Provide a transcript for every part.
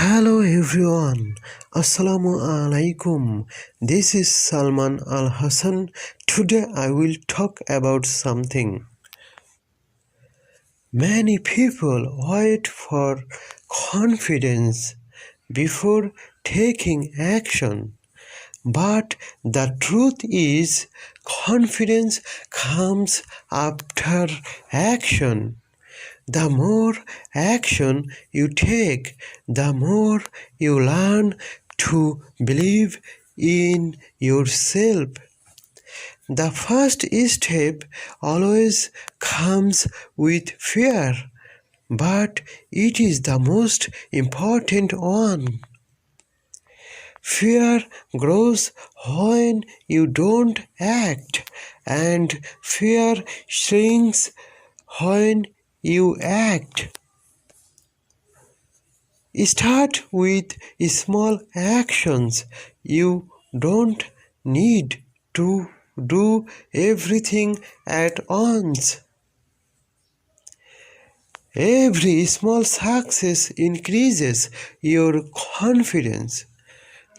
Hello everyone, Assalamu alaikum. This is Salman Al Hassan. Today I will talk about something. Many people wait for confidence before taking action. But the truth is, confidence comes after action. The more action you take, the more you learn to believe in yourself. The first step always comes with fear, but it is the most important one. Fear grows when you don't act, and fear shrinks when you act. Start with small actions. You don't need to do everything at once. Every small success increases your confidence.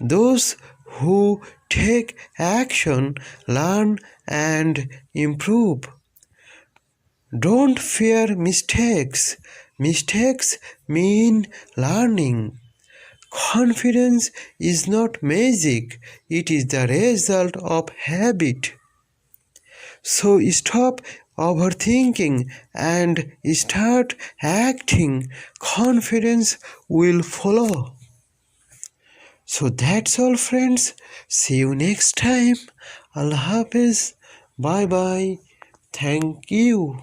Those who take action learn and improve. Don't fear mistakes. Mistakes mean learning. Confidence is not magic, it is the result of habit. So stop overthinking and start acting. Confidence will follow. So that's all, friends. See you next time. Allah Hafiz. Bye bye. Thank you.